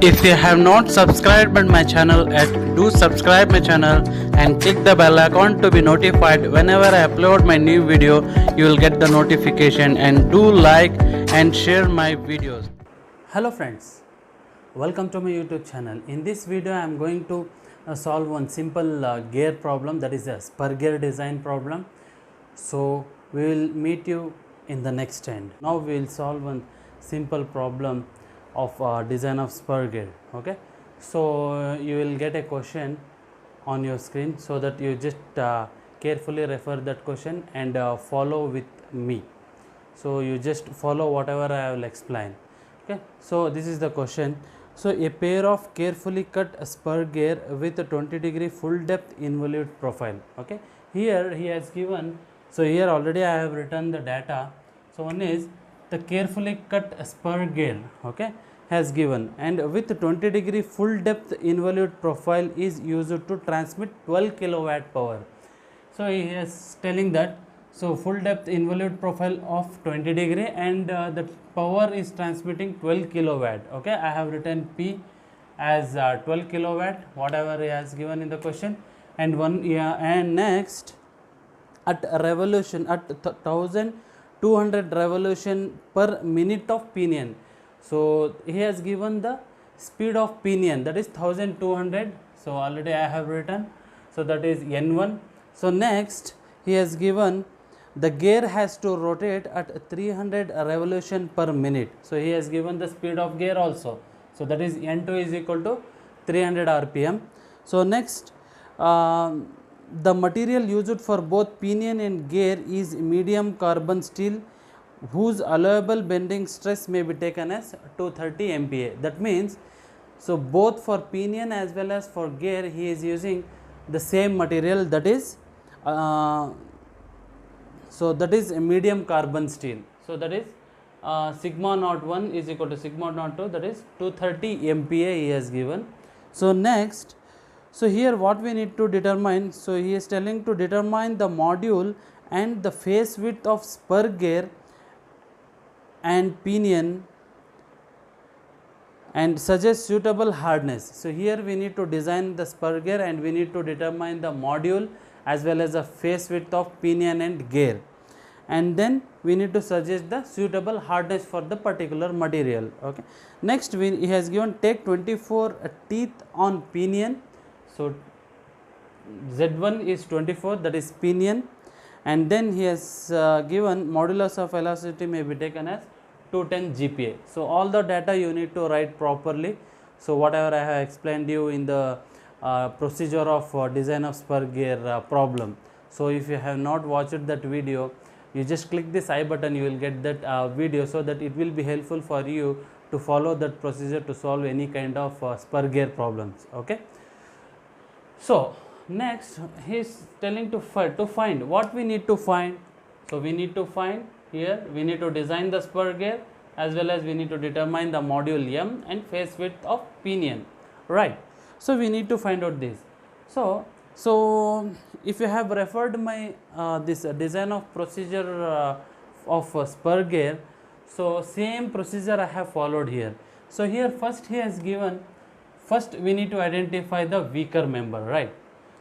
If you have not subscribed my channel yet, do subscribe my channel and click the bell icon to be notified whenever I upload my new video. You will get the notification, and do like and share my videos. Hello friends, welcome to my YouTube channel. In this video I am going to solve one simple gear problem, that is a spur gear design problem. So we will meet you in the next end. Now we will solve one simple problem of design of spur gear. Okay, so you will get a question on your screen, so that you just carefully refer that question and follow with me. So you just follow whatever I will explain. Okay, so this is the question. So a pair of carefully cut spur gear with a 20-degree full depth involute profile. Okay, here he has given, so here already I have written the data. So one is the carefully cut spur gear, okay, has given, and with 20-degree full depth involute profile is used to transmit 12 kilowatt power. So he is telling that, so full depth involute profile of 20 degree and the power is transmitting 12 kilowatt. Okay, I have written P as 12 kilowatt, whatever he has given in the question. And and next, at revolution, at 1200 revolution per minute of pinion. So he has given the speed of pinion, that is 1200. So already I have written, so that is N1. So next he has given the gear has to rotate at 300 revolution per minute. So he has given the speed of gear also. So that is N2 is equal to 300 RPM. So next, the material used for both pinion and gear is medium carbon steel, whose allowable bending stress may be taken as 230 MPa. That means, so both for pinion as well as for gear he is using the same material, that is so that is a medium carbon steel. So that is sigma naught 1 is equal to sigma naught 2, that is 230 MPa he has given. So next, so here what we need to determine, so he is telling to determine the module and the face width of spur gear and pinion and suggest suitable hardness. So here we need to design the spur gear and we need to determine the module as well as the face width of pinion and gear, and then we need to suggest the suitable hardness for the particular material. Okay, next he has given take 24 teeth on pinion. So Z1 is 24, that is pinion, and then he has given modulus of velocity may be taken as 210 GPa. So all the data you need to write properly. So whatever I have explained you in the procedure of design of spur gear problem. So if you have not watched that video, you just click this I button, you will get that video, so that it will be helpful for you to follow that procedure to solve any kind of spur gear problems. Okay, so next he is telling to find what we need to find. So we need to find, here we need to design the spur gear as well as we need to determine the module M and face width of pinion, right? So we need to find out this. So if you have referred my this design of procedure of spur gear, so same procedure I have followed here. So here first he has given, first we need to identify the weaker member, right?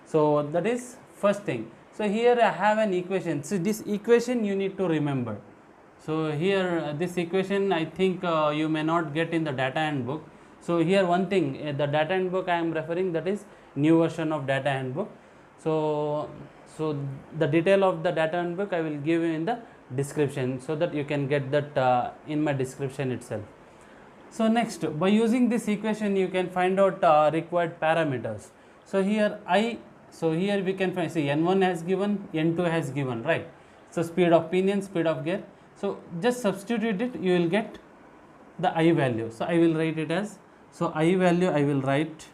So that is first thing. So here I have an equation. So this equation you need to remember. So here this equation I think you may not get in the data handbook. So here one thing, the data handbook I am referring, that is new version of data handbook. So the detail of the data handbook I will give you in the description, so that you can get that in my description itself. So next, by using this equation you can find out required parameters. So here so here we can find, see N1 has given, N2 has given, right? So speed of pinion, speed of gear. So just substitute it, you will get the I value. So I will write it as, so I value I will write,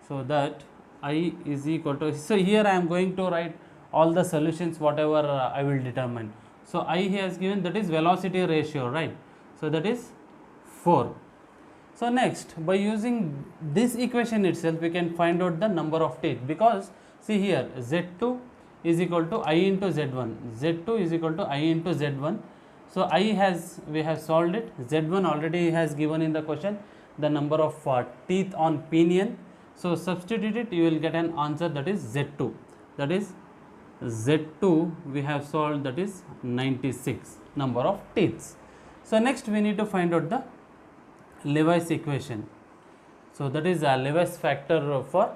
so that I is equal to, so here I am going to write all the solutions whatever I will determine. So I he has given, that is velocity ratio, right? So that is 4. So next, by using this equation itself we can find out the number of teeth, because see here Z2 is equal to I into Z1, Z2 is equal to I into Z1. So I has, we have solved it, Z1 already has given in the question, the number of teeth on pinion. So substitute it, you will get an answer, that is Z2. That is Z2 we have solved, that is 96 number of teeth. So next we need to find out the Lewis equation. So that is a Lewis factor for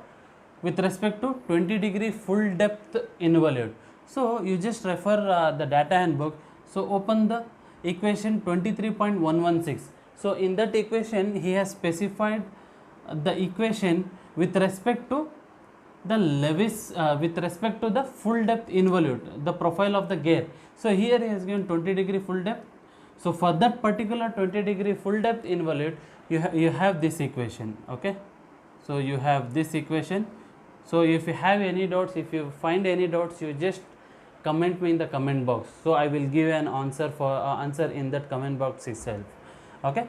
with respect to 20-degree full depth involute. So you just refer the data handbook. So open the equation 23.116. So in that equation he has specified the equation with respect to the Lewis with respect to the full depth involute, the profile of the gear. So here he has given 20-degree full depth. So for that particular 20-degree full depth involute, you have this equation. Okay, so you have this equation. So if you have any doubts, if you find any doubts, you just comment me in the comment box. So I will give an answer for answer in that comment box itself. Okay,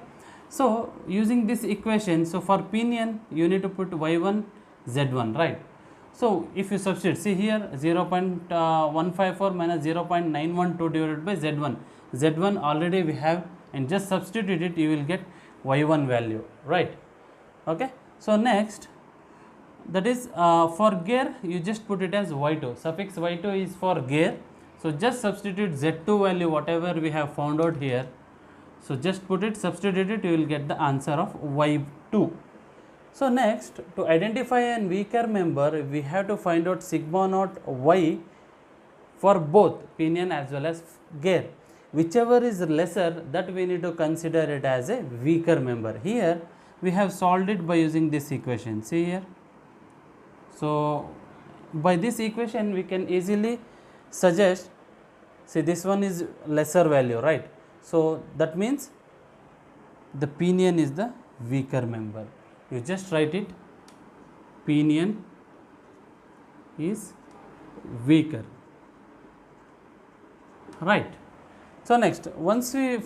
so using this equation, so for pinion you need to put y1 z1, right? So if you substitute, see here 0.154 minus 0.912 divided by z1. Z1 already we have, and just substitute it, you will get y1 value, right? Okay, so next, that is for gear you just put it as y2, suffix y2 is for gear. So just substitute z2 value whatever we have found out here. So just put it, substitute it, you will get the answer of y2. So next, to identify a weaker member, we have to find out sigma naught y for both pinion as well as gear. Whichever is lesser, that we need to consider it as a weaker member. Here we have solved it by using this equation. See here. So by this equation we can easily suggest, see this one is lesser value, right? So that means the pinion is the weaker member. You just write it, pinion is weaker, right? So next, once we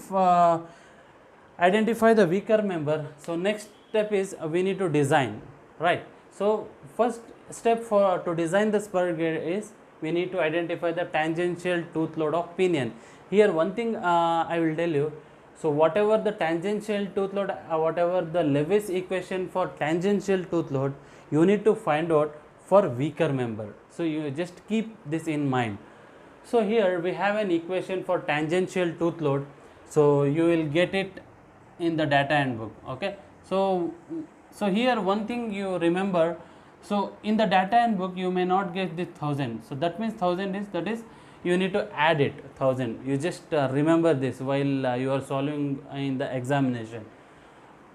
identify the weaker member, so next step is we need to design, right? So first step to design the spur gear is we need to identify the tangential tooth load of pinion. Here one thing I will tell you, so whatever the tangential tooth load, whatever the Lewis equation for tangential tooth load, you need to find out for weaker member. So you just keep this in mind. So here we have an equation for tangential tooth load. So you will get it in the data handbook. Okay. So here one thing you remember. So in the data handbook you may not get this 1000. So that means 1000 is, that is you need to add it 1000. You just remember this while you are solving in the examination.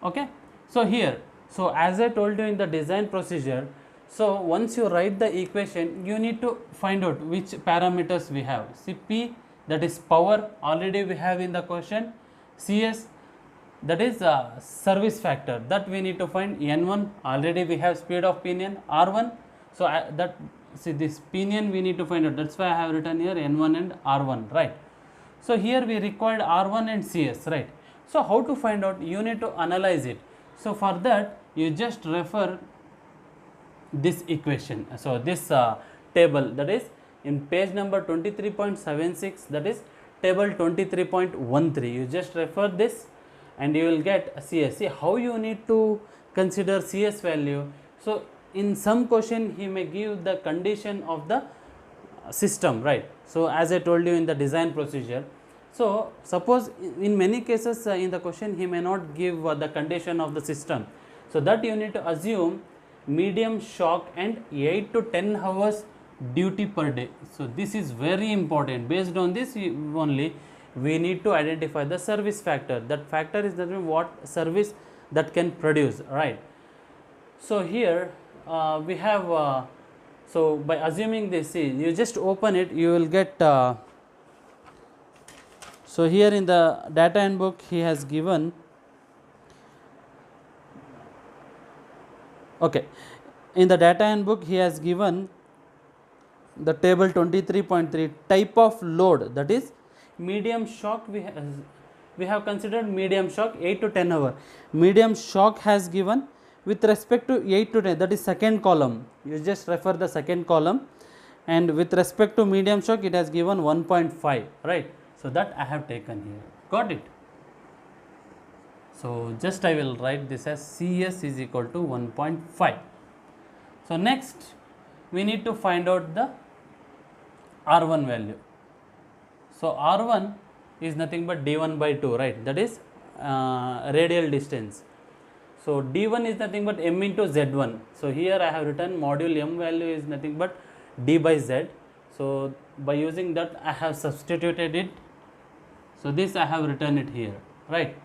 Okay. So here, so as I told you in the design procedure, so once you write the equation, you need to find out which parameters we have. See P, that is power, already we have in the question. CS, that is service factor, that we need to find. N1, already we have speed of pinion. R1, so that, see this pinion we need to find out, that's why I have written here N1 and R1, right? So here we required R1 and CS, right? So how to find out? You need to analyze it. So for that you just refer this equation. So this table, that is in page number 23.76, that is table 23.13. You just refer this and you will get CS. See how you need to consider CS value. So in some question he may give the condition of the system, right? So as I told you in the design procedure, so suppose in many cases in the question he may not give the condition of the system. So that you need to assume medium shock and 8 to 10 hours duty per day. So this is very important. Based on this only we need to identify the service factor. That factor is that what service that can produce, right? So here we have so by assuming this, see you just open it, you will get so here in the data handbook he has given, okay, in the data handbook he has given the table 23.3 type of load, that is medium shock. We have considered medium shock 8 to 10 hour. Medium shock has given with respect to 8 to 10, that is second column. You just refer the second column, and with respect to medium shock it has given 1.5, right? So that I have taken here. Got it? So just I will write this as CS is equal to 1.5. So next we need to find out the R1 value. So R1 is nothing but D1 by 2, right? That is radial distance. So D1 is nothing but M into Z1. So here I have written module M value is nothing but D by Z. So by using that I have substituted it. So this I have written it here, right?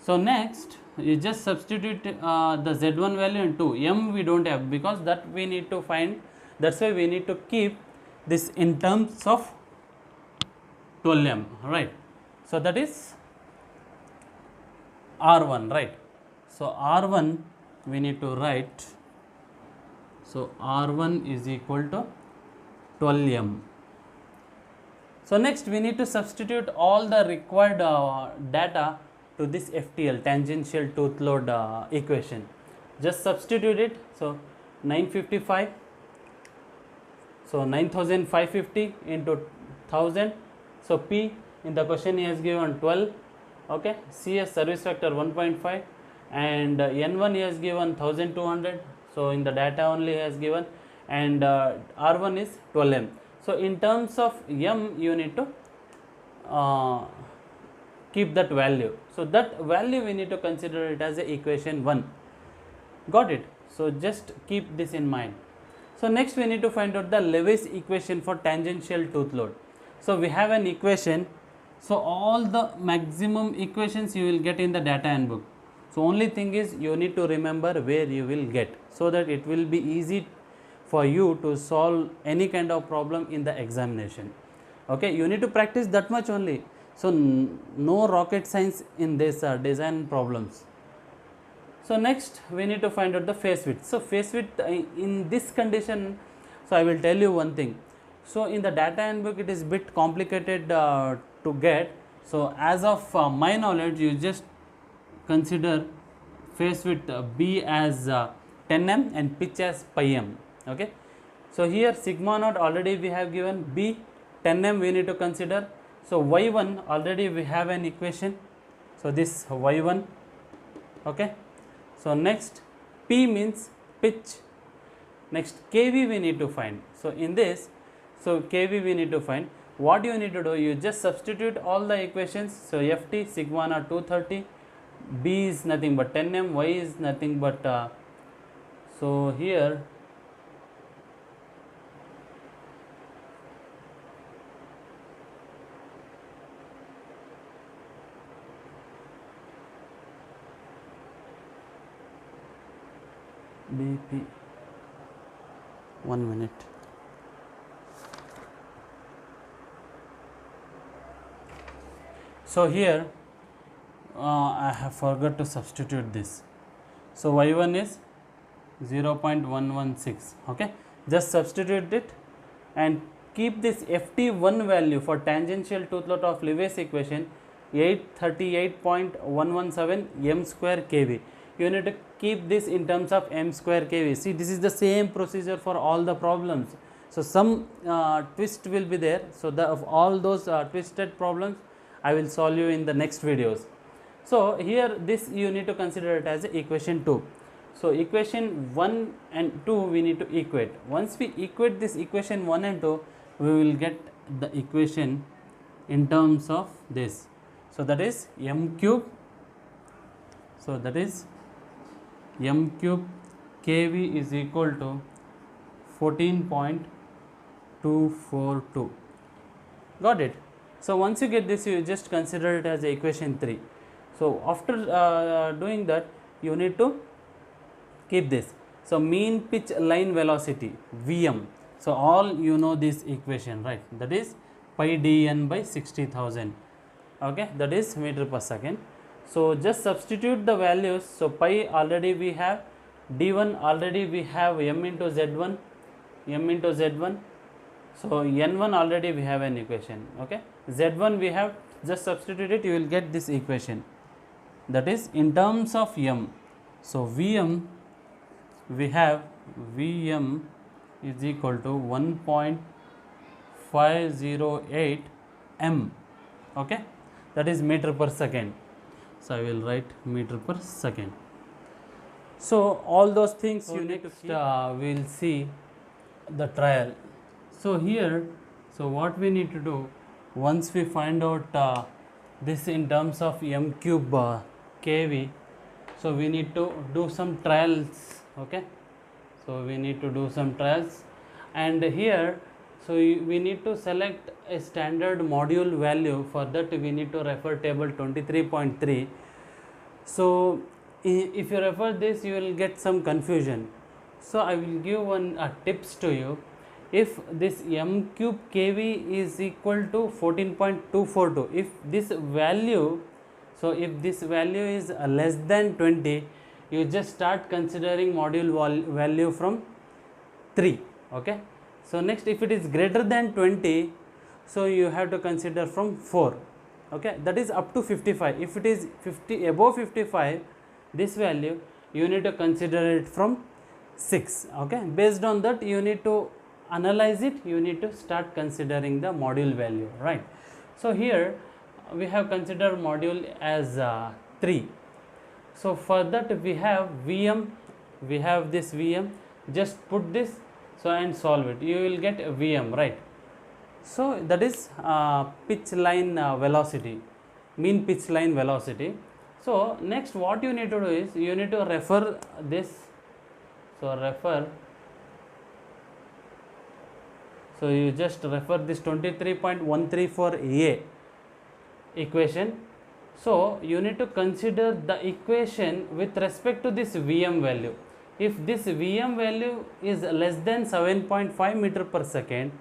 So next you just substitute the Z1 value into M we don't have, because that we need to find. That's why we need to keep this in terms of 12M, right? So that is R1, right? So R1 we need to write, so R1 is equal to 12M. So next we need to substitute all the required data to this FTL, tangential tooth load equation. Just substitute it. So 955, so 9550 into 1000. So P in the question he has given 12, okay. CS service factor 1.5, and N1 he has given 1200. So in the data only he has given, and R1 is 12M. So in terms of M you need to keep that value. So that value we need to consider it as a equation 1. Got it? So just keep this in mind. So next we need to find out the Lewis equation for tangential tooth load. So we have an equation. So all the maximum equations you will get in the data handbook. So only thing is you need to remember where you will get, so that it will be easy for you to solve any kind of problem in the examination. Okay, you need to practice that much only. So no rocket science in this design problems. So next we need to find out the face width. So face width in this condition, so I will tell you one thing. So in the data handbook it is bit complicated to get. So as of my knowledge, you just consider face width B as 10M and pitch as pi m. Okay. So here sigma naught already we have given, B 10M we need to consider. So Y1 already we have an equation. So this Y1, okay. So next P means pitch. Next kV we need to find. So in this, so kV we need to find. What you need to do, you just substitute all the equations. So Ft sigma naught 230, B is nothing but 10M, Y is nothing but so here BP, 1 minute. So here I have forgot to substitute this. So Y1 is 0.116, okay. Just substitute it and keep this Ft1 value for tangential tooth load of Lewis equation 838.117 m square kV. You need to keep this in terms of m square kV. See, this is the same procedure for all the problems. So some twist will be there. So of all those twisted problems I will solve you in the next videos. So here this you need to consider it as equation 2. So equation 1 and 2 we need to equate. Once we equate this equation 1 and 2, we will get the equation in terms of this. So that is m cube. So that is m cube kV is equal to 14.242. Got it? So once you get this, you just consider it as equation 3. So after doing that, you need to keep this. So mean pitch line velocity Vm. So all you know this equation, right? That is pi dn by 60,000. Okay, that is meter per second. So just substitute the values. So pi already we have, d1 already we have m into z1, m into z1. So n1 already we have an equation, okay. Z1 we have, just substitute it, you will get this equation, that is in terms of m. So Vm we have, Vm is equal to 1.508 m, okay, that is meter per second. So I will write meter per second. So all those things you need to keep. We'll see the trial. So here, so what we need to do, once we find out this in terms of m cube kV, so we need to do some trials. Okay, so we need to do some trials, and here, so we need to select a standard module value. For that we need to refer table 23.3. so if you refer this, you will get some confusion. So I will give one tips to you. If this m cube kV is equal to 14.242, if this value, so if this value is less than 20, you just start considering module value from 3. Okay, so next, if it is greater than 20, so you have to consider from 4. Okay, that is up to 55. If it is 50 above 55, this value, you need to consider it from 6. Okay, based on that you need to analyze it, you need to start considering the module value, right? So here we have considered module as 3. So for that we have Vm, we have this Vm, just put this, so and solve it, you will get Vm, right? So that is pitch line velocity, mean pitch line velocity. So next what you need to do is, you need to refer this, so refer, so you just refer this 23.134a equation. So you need to consider the equation with respect to this Vm value. If this Vm value is less than 7.5 meter per second,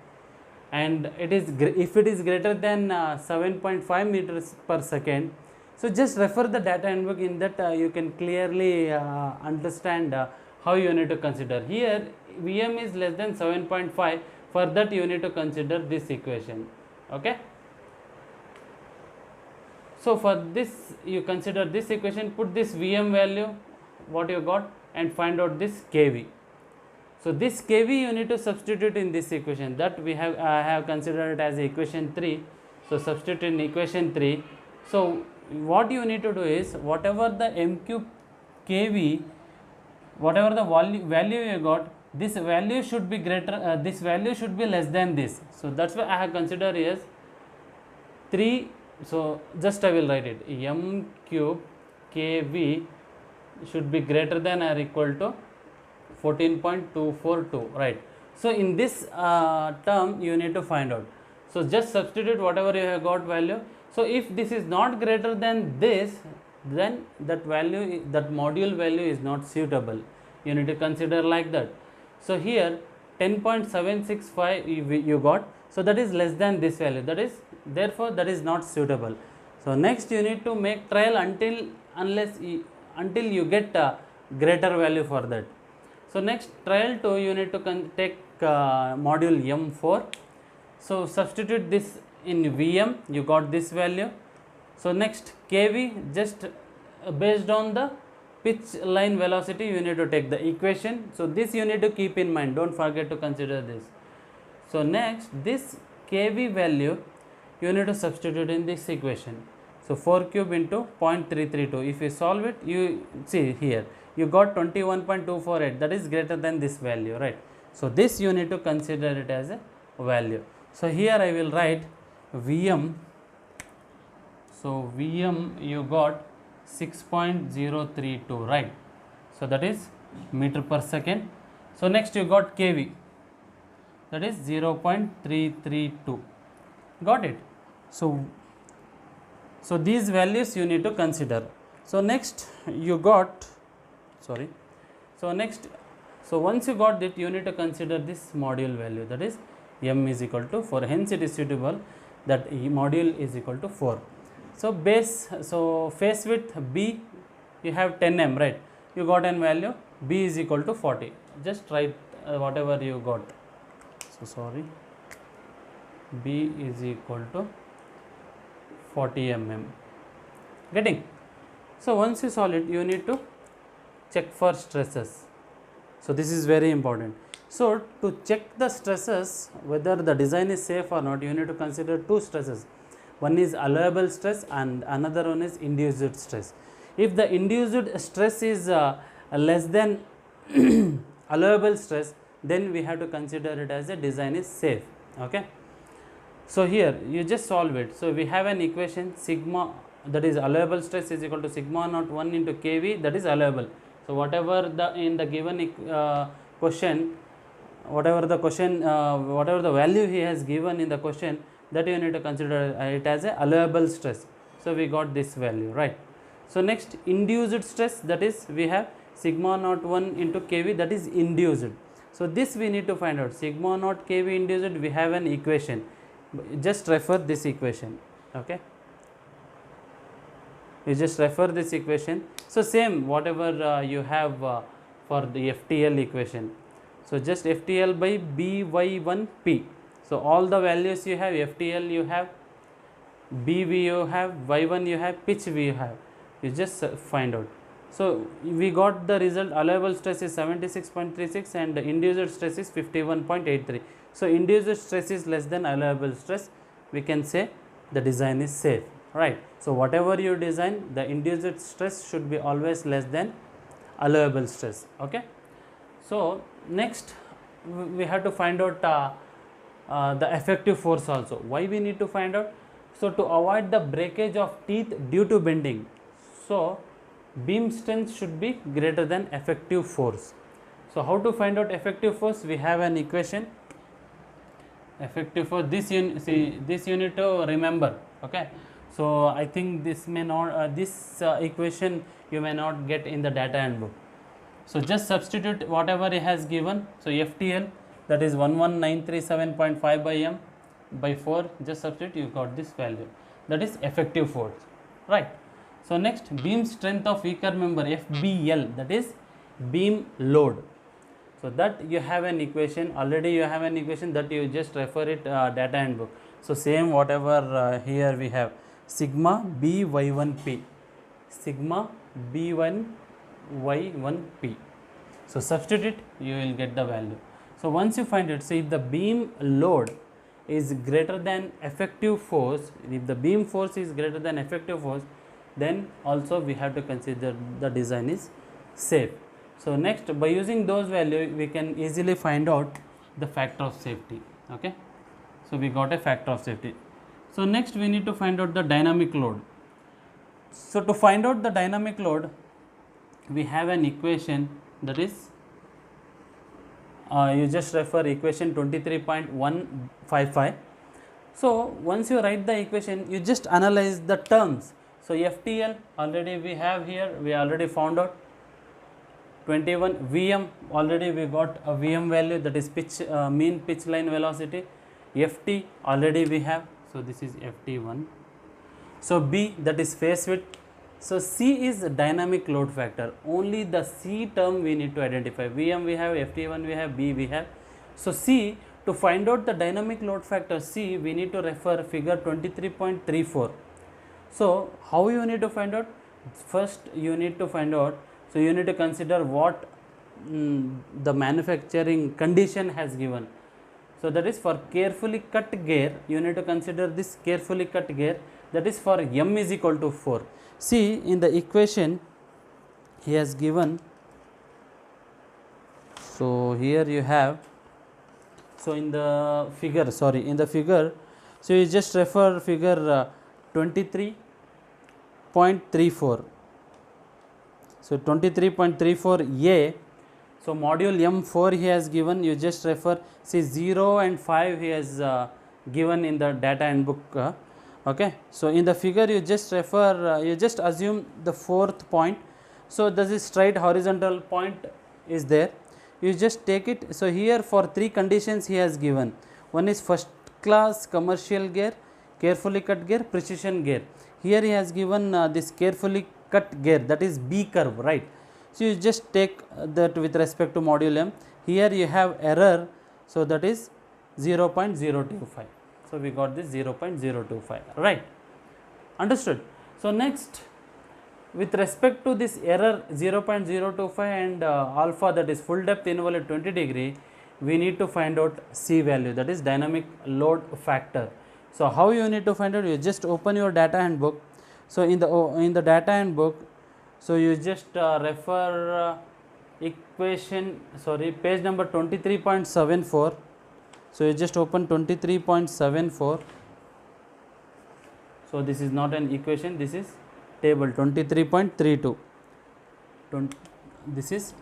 and it is if it is greater than 7.5 meters per second, so just refer the data handbook. In that you can clearly understand how you need to consider. Here Vm is less than 7.5, for that you need to consider this equation. Okay, so for this you consider this equation, put this Vm value what you got and find out this kV. So this kV you need to substitute in this equation, that we have I have considered it as equation 3. So substitute in equation 3. So what you need to do is, whatever the m cube kV, whatever the value you got, this value should be greater, this value should be less than this. So that's why I have considered as 3. So just I will write it, m cube kV should be greater than or equal to 14.242, right? So in this term you need to find out. So just substitute whatever you have got value. So if this is not greater than this, then that value, that module value is not suitable. You need to consider like that. So here 10.765 you got, so that is less than this value, that is, therefore that is not suitable. So next you need to make trial until you get a greater value for that. So next trial 2, you need to take module M4. So substitute this in Vm, you got this value. So next kV, just based on the pitch line velocity you need to take the equation. So this you need to keep in mind, don't forget to consider this. So next this kV value you need to substitute in this equation. So 4 cube into 0.332, if you solve it, you see here you got 21.248, that is greater than this value, right? So this you need to consider it as a value. So here I will write Vm. So Vm you got 6.032, right? So that is meter per second. So next you got kV, that is 0.332, got it? So these values you need to consider. So next you got, so once you got it, you need to consider this module value, that is m is equal to 4, hence it is suitable that module is equal to 4. So face width B you have 10 right? You got an value, B is equal to 40. Just write whatever you got. B is equal to 40 mm. Getting? So once you solve it, you need to check for stresses. So this is very important. So to check the stresses, whether the design is safe or not, you need to consider two stresses. One is allowable stress and another one is induced stress. If the induced stress is less than allowable stress, then we have to consider it as a design is safe. Okay. So here you just solve it. So we have an equation sigma, that is allowable stress is equal to sigma naught 1 into kV, that is allowable. So whatever the in the given question, whatever the value he has given in the question, that you need to consider it as a allowable stress. So we got this value, right? So next, induced stress, that is we have sigma naught 1 into kV, that is induced. So this we need to find out, sigma naught kV induced, we have an equation. Just refer this equation. Okay, you just refer this equation. So same whatever you have for the FTL equation. So just FTL by by1p. So all the values you have, FTL you have, BV you have, Y1 you have, pitch V you have, you just find out. So we got the result, allowable stress is 76.36 and induced stress is 51.83. So induced stress is less than allowable stress, we can say the design is safe, right? So whatever you design, the induced stress should be always less than allowable stress. Okay. So next we have to find out the effective force also. Why we need to find out? So to avoid the breakage of teeth due to bending, so beam strength should be greater than effective force. So how to find out effective force? We have an equation. Effective force, this you need to remember. Okay. So I think this may not this equation you may not get in the data handbook. So just substitute whatever it has given. So FTL, that is 11937.5 by m by 4, just substitute, you got this value, that is effective force, right? So next, beam strength of weaker member, FBL, that is beam load. So that you have an equation, already you have an equation, that you just refer it data handbook. So same whatever here we have, sigma by1p, sigma b1y1p. So substitute it, you will get the value. So once you find it, so if the beam load is greater than effective force, if the beam force is greater than effective force, then also we have to consider the design is safe. So next, by using those values, we can easily find out the factor of safety. Okay. So we got a factor of safety. So next we need to find out the dynamic load. So to find out the dynamic load, we have an equation, that is you just refer equation 23.155. So once you write the equation, you just analyze the terms. So FTL already we have here, we already found out 21. VM already we got a VM value, that is pitch mean pitch line velocity. FT already we have, so this is FT1. So B, that is face width. So C is dynamic load factor, only the C term we need to identify. VM we have, FT1 we have, B we have. So C, to find out the dynamic load factor C, we need to refer figure 23.34. So how you need to find out? First you need to find out, so you need to consider what the manufacturing condition has given. So that is for carefully cut gear, you need to consider this carefully cut gear, that is for m is equal to 4. See in the equation he has given, so here you have, so in the figure, so you just refer figure 23.34. So 23.34a, so module M4 he has given, you just refer, see 0 and 5 he has given in the data handbook. Okay. So in the figure you just refer, you just assume the fourth point. So this is straight horizontal point is there, you just take it. So here for 3 conditions he has given, one is first class commercial gear, carefully cut gear, precision gear. Here he has given this carefully cut gear, that is B curve, right? So you just take that with respect to module M. Here you have error, so that is 0.025. So we got this 0.025, right? Understood? So next, with respect to this error 0.025 and alpha, that is full depth invalid 20 degree, we need to find out C value, that is dynamic load factor. So how you need to find out? You just open your data handbook. So in the data handbook, so you just refer page number 23.74. so you just open 23.74. so this is not an equation, this is table 23.32. This is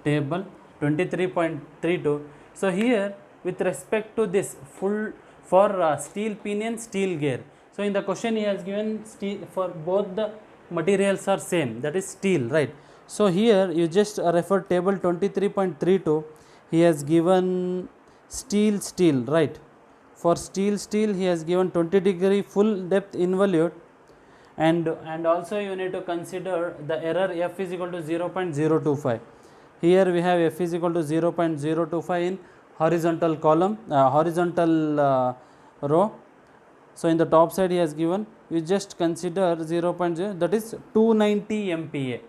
table 23.32. so here with respect to this full for steel pinion, steel gear, so in the question he has given steel, for both the materials are same, that is steel, right? So here you just refer table 23.32. he has given steel, right? For steel he has given 20-degree full depth involute, and also you need to consider the error f is equal to 0.025. here we have f is equal to 0.025 in horizontal column, horizontal row. So in the top side he has given, you just consider 0.0, that is 290 MPa,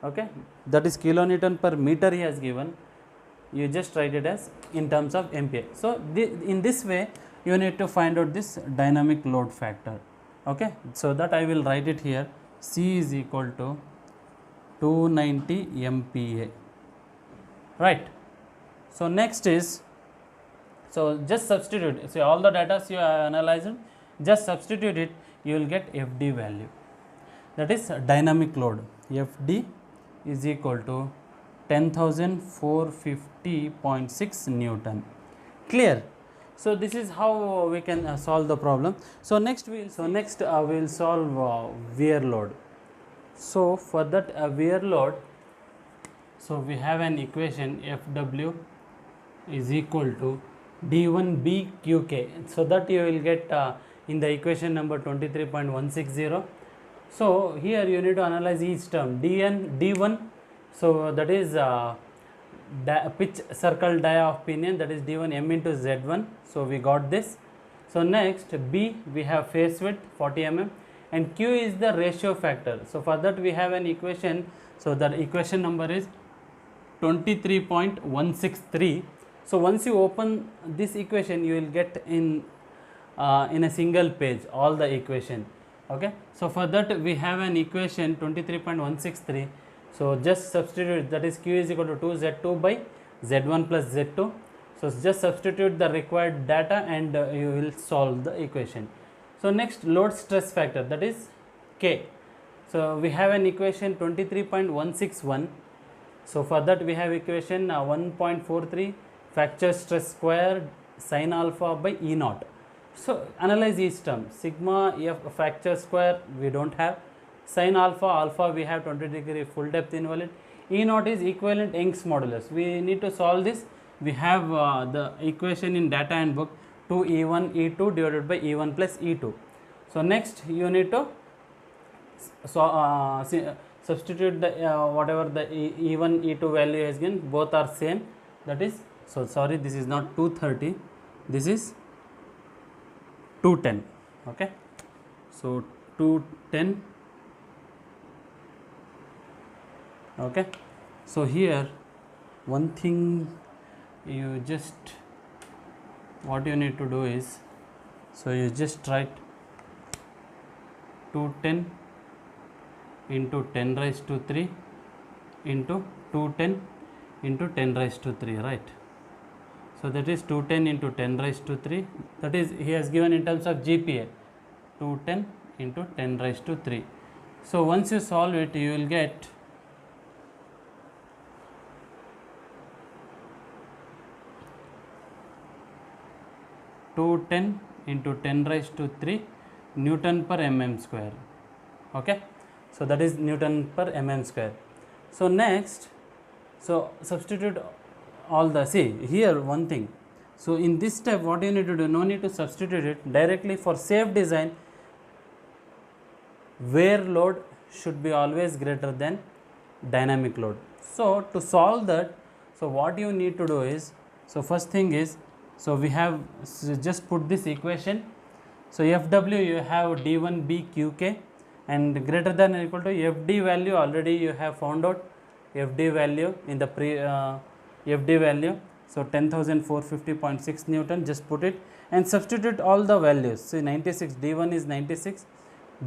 okay, that is kilonewton per meter he has given. You just write it as in terms of MPa. So in this way you need to find out this dynamic load factor, okay. So that I will write it here, C is equal to 290 MPa, right. So next is, so just substitute, see all the data you analyzed, just substitute it, you will get FD value, that is dynamic load. FD is equal to 10,450.6 Newton. Clear? So this is how we can solve the problem. So next we will solve wear load. So for that wear load, so we have an equation, FW is equal to D1BQK. So that you will get in the equation number 23.160. So here you need to analyze each term. D1, so that is pitch circle dia of pinion, that is D1 M into Z1. So we got this. So next B, we have face width 40 mm, and Q is the ratio factor. So for that we have an equation. So that equation number is 23.163. So once you open this equation, you will get in a single page all the equation, okay. So for that we have an equation 23.163. so just substitute, that is Q is equal to 2Z2 by Z1 plus Z2. so just substitute the required data and you will solve the equation. So next, load stress factor, that is K. So we have an equation 23.161. so for that we have equation 1.43 fracture stress square sin alpha by E naught. So analyze each term. Sigma F fracture square we don't have, sin alpha we have 20-degree full depth involute, E naught is equivalent Young's modulus. We need to solve this. We have the equation in data handbook 2E1 E2 divided by E1 plus E2. So next you need to substitute the whatever the E1 E2 value has given, both are same, that is, so sorry, this is not 230, this is 210, okay. So 210, okay. So here one thing you just, what you need to do is, so you just write 210 into 10 raised to 3 into 210 into 10 raised to 3, right. So that is 210 into 10 raised to 3, that is he has given in terms of GPa, 210 into 10 raised to 3. So once you solve it, you will get 210 into 10 raised to 3 Newton per mm square, okay. So that is Newton per mm square. So next, so substitute all the, see here one thing. So in this step what you need to do, no need to substitute it directly. For safe design, wear load should be always greater than dynamic load. So to solve that, so what you need to do is, so first thing is, so we have, so just put this equation. So FW you have D1BQK and greater than or equal to FD value, already you have found out FD value in the FD value. So 10,450.6 Newton, just put it and substitute all the values. So 96, D1 is 96,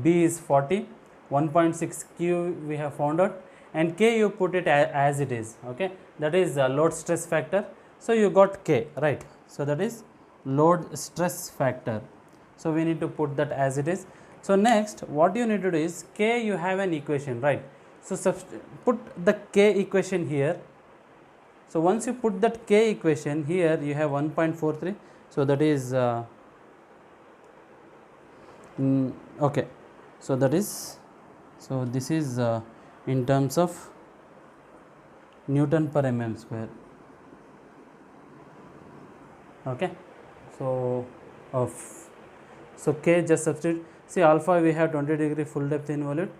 B is 40, 1.6 Q we have found out, and K you put it as it is, okay, that is load stress factor. So you got K, right. So that is load stress factor. So we need to put that as it is. So next what you need to do is K, you have an equation, right. So put the K equation here. So once you put that K equation here, you have 1.43. So that is okay. So that is, so this is in terms of Newton per mm square. Okay. So so K, just substitute. See, alpha we have 20 degree full depth involute.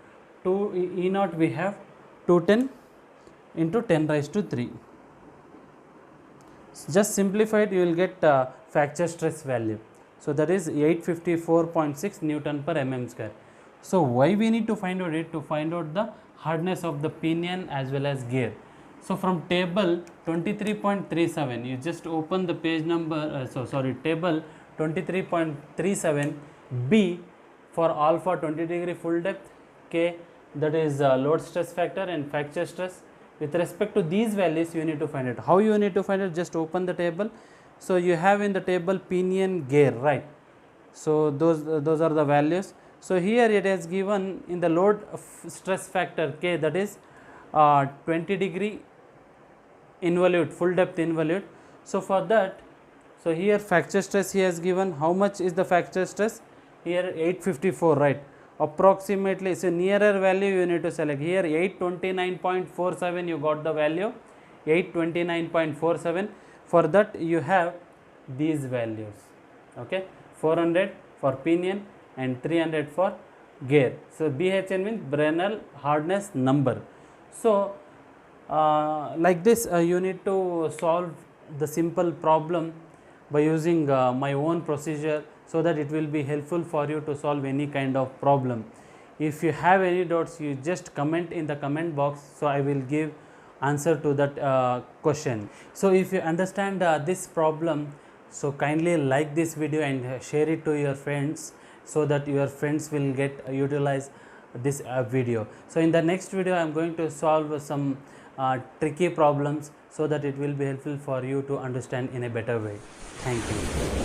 2 E naught we have 210 into 10 raised to 3. Just simplify it, you will get fracture stress value. So that is 854.6 Newton per mm square. So why we need to find out it? To find out the hardness of the pinion as well as gear. So from table 23.37, you just open the page number, table 23.37, B for alpha 20 degree full depth, K, that is load stress factor and fracture stress. With respect to these values, you need to find it. How you need to find it? Just open the table. So you have in the table pinion, gear, right. So those are the values. So here it is given in the load stress factor K, that is 20 degree involute, full depth involute. So for that, so here fracture stress he has given. How much is the fracture stress? Here 854, right. Approximately, so nearer value you need to select. Here 829.47 you got the value, 829.47. For that you have these values, okay, 400 for pinion and 300 for gear. So BHN means Brenner hardness number. So like this you need to solve the simple problem by using my own procedure, so that it will be helpful for you to solve any kind of problem. If you have any doubts, you just comment in the comment box, so I will give answer to that question. So if you understand this problem, so kindly like this video and share it to your friends, so that your friends will get utilize this video. So in the next video I am going to solve some tricky problems, so that it will be helpful for you to understand in a better way. Thank you.